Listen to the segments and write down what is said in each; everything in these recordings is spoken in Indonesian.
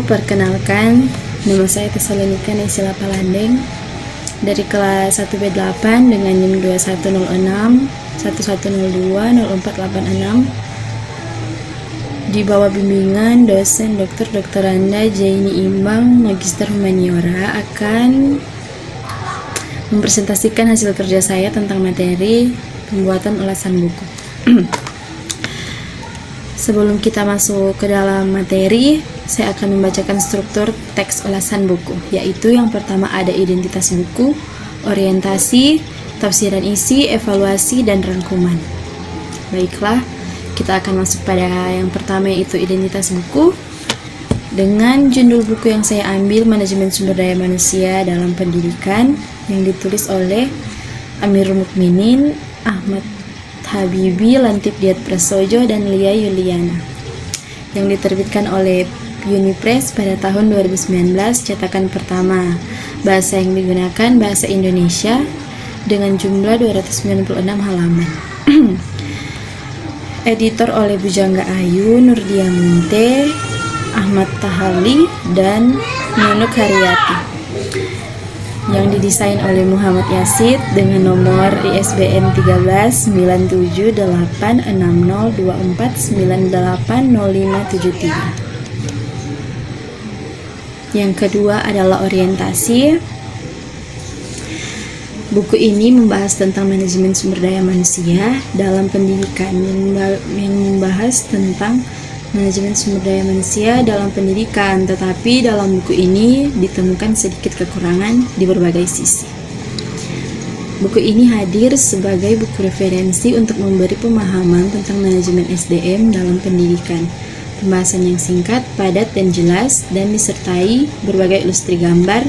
perkenalkan, nama saya Tesalonika Naysila Palandeng dari kelas 1B8 dengan NIM 2106 1102 0486 di bawah bimbingan dosen Dr. Anda Jaini Imbang Magister Humaniora akan mempresentasikan hasil kerja saya tentang materi pembuatan ulasan buku. Sebelum kita masuk ke dalam materi, saya akan membacakan struktur teks ulasan buku, yaitu yang pertama ada identitas buku, orientasi, tafsiran isi, evaluasi, dan rangkuman. Baiklah, kita akan masuk pada yang pertama, yaitu identitas buku. Dengan judul buku yang saya ambil, Manajemen Sumber Daya Manusia dalam Pendidikan, yang ditulis oleh Amirul Mukminin, Ahmad Habibi, Lantip Diat Prasojo, dan Lia Yuliana, yang diterbitkan oleh Unipress pada tahun 2019, cetakan pertama. Bahasa yang digunakan bahasa Indonesia dengan jumlah 296 halaman. Editor oleh Bujangga Ayu, Nurdia Munte, Ahmad Tahali, dan Nunuk Haryati, yang didesain oleh Muhammad Yasid dengan nomor ISBN 13986024980573. Yang kedua adalah orientasi. Buku ini membahas tentang manajemen sumber daya manusia dalam pendidikan, yang membahas tentang manajemen sumber daya manusia dalam pendidikan, tetapi dalam buku ini ditemukan sedikit kekurangan di berbagai sisi. Buku ini hadir sebagai buku referensi untuk memberi pemahaman tentang manajemen SDM dalam pendidikan. Pembahasan yang singkat, padat, dan jelas, dan disertai berbagai ilustri gambar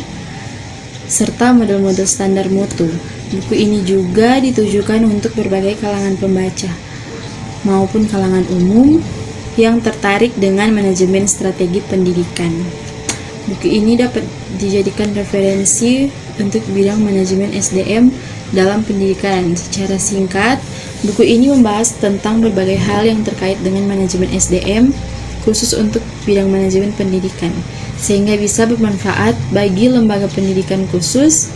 serta model-model standar mutu. Buku ini juga ditujukan untuk berbagai kalangan pembaca maupun kalangan umum yang tertarik dengan manajemen strategi pendidikan. Buku ini dapat dijadikan referensi untuk bidang manajemen SDM dalam pendidikan. Secara singkat, buku ini membahas tentang berbagai hal yang terkait dengan manajemen SDM, khusus untuk bidang manajemen pendidikan, sehingga bisa bermanfaat bagi lembaga pendidikan khusus,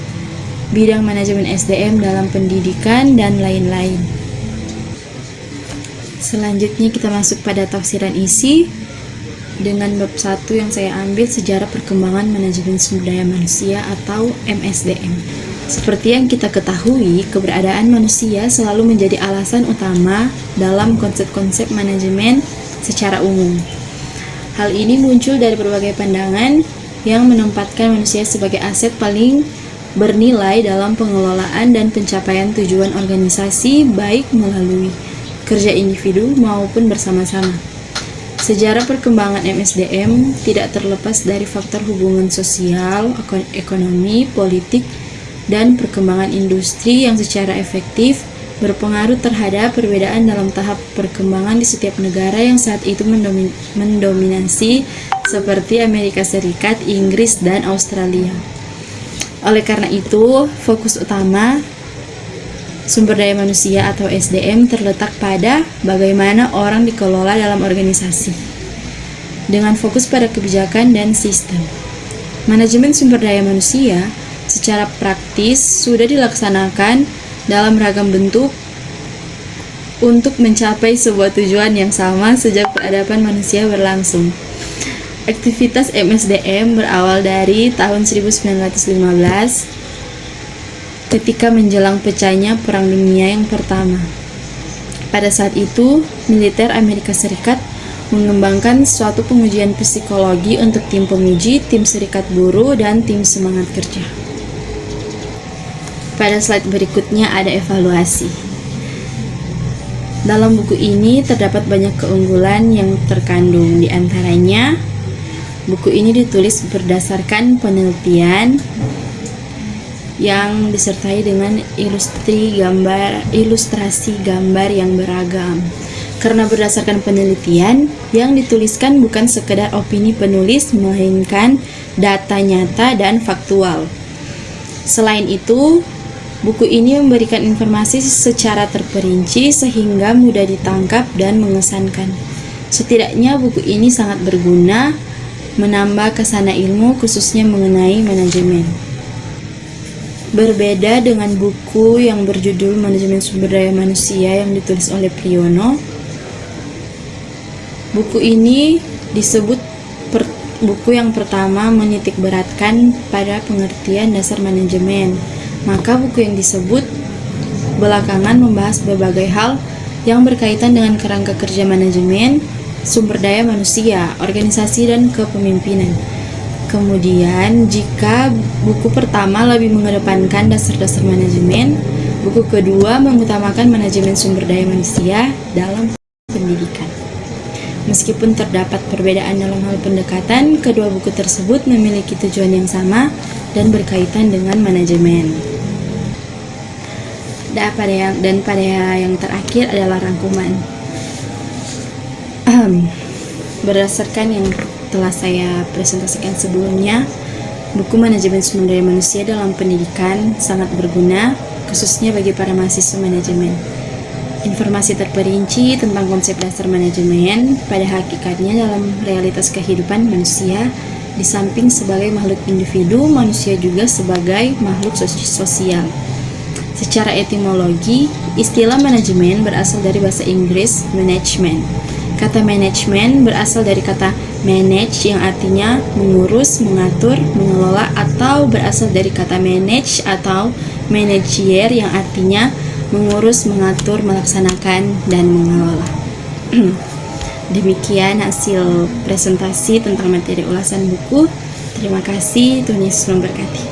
bidang manajemen SDM dalam pendidikan, dan lain-lain. Selanjutnya kita masuk pada tafsiran isi dengan bab 1 yang saya ambil, sejarah perkembangan manajemen sumber daya manusia atau MSDM. Seperti yang kita ketahui, keberadaan manusia selalu menjadi alasan utama dalam konsep-konsep manajemen secara umum. Hal ini muncul dari berbagai pandangan yang menempatkan manusia sebagai aset paling bernilai dalam pengelolaan dan pencapaian tujuan organisasi, baik melalui kerja individu maupun bersama-sama. Sejarah perkembangan MSDM tidak terlepas dari faktor hubungan sosial, ekonomi, politik, dan perkembangan industri yang secara efektif berpengaruh terhadap perbedaan dalam tahap perkembangan di setiap negara yang saat itu mendominasi, seperti Amerika Serikat, Inggris, dan Australia. Oleh karena itu, fokus utama sumber daya manusia atau SDM terletak pada bagaimana orang dikelola dalam organisasi, dengan fokus pada kebijakan dan sistem. Manajemen sumber daya manusia secara praktis sudah dilaksanakan dalam ragam bentuk untuk mencapai sebuah tujuan yang sama sejak peradaban manusia berlangsung. Aktivitas MSDM berawal dari tahun 1915 ketika menjelang pecahnya Perang Dunia yang pertama. Pada saat itu, militer Amerika Serikat mengembangkan suatu pengujian psikologi untuk tim penguji, tim serikat buruh, dan tim semangat kerja. Pada slide berikutnya ada evaluasi. Dalam buku ini terdapat banyak keunggulan yang terkandung, di antaranya buku ini ditulis berdasarkan penelitian yang disertai dengan ilustrasi gambar yang beragam. Karena berdasarkan penelitian yang dituliskan bukan sekedar opini penulis, melainkan data nyata dan faktual. Selain itu, buku ini memberikan informasi secara terperinci sehingga mudah ditangkap dan mengesankan. Setidaknya buku ini sangat berguna menambah kesana ilmu khususnya mengenai manajemen. Berbeda dengan buku yang berjudul Manajemen Sumber Daya Manusia yang ditulis oleh Priyono, buku ini disebut buku yang pertama menitik beratkan pada pengertian dasar manajemen. Maka buku yang disebut belakangan membahas berbagai hal yang berkaitan dengan kerangka kerja manajemen, sumber daya manusia, organisasi, dan kepemimpinan. Kemudian, jika buku pertama lebih mengedepankan dasar-dasar manajemen, buku kedua mengutamakan manajemen sumber daya manusia dalam pendidikan. Meskipun terdapat perbedaan dalam hal pendekatan, kedua buku tersebut memiliki tujuan yang sama dan berkaitan dengan manajemen. Dan pada yang terakhir adalah rangkuman. Berdasarkan yang telah saya presentasikan sebelumnya, buku Manajemen Sumber Daya Manusia dalam Pendidikan sangat berguna, khususnya bagi para mahasiswa manajemen. Informasi terperinci tentang konsep dasar manajemen pada hakikatnya dalam realitas kehidupan manusia, di samping sebagai makhluk individu, manusia juga sebagai makhluk sosial. Secara etimologi, istilah manajemen berasal dari bahasa Inggris management. Kata manajemen berasal dari kata manage yang artinya mengurus, mengatur, mengelola, atau berasal dari kata manage atau manager yang artinya mengurus, mengatur, melaksanakan, dan mengelola. Demikian hasil presentasi tentang materi ulasan buku. Terima kasih, Tuhan Yesus memberkati.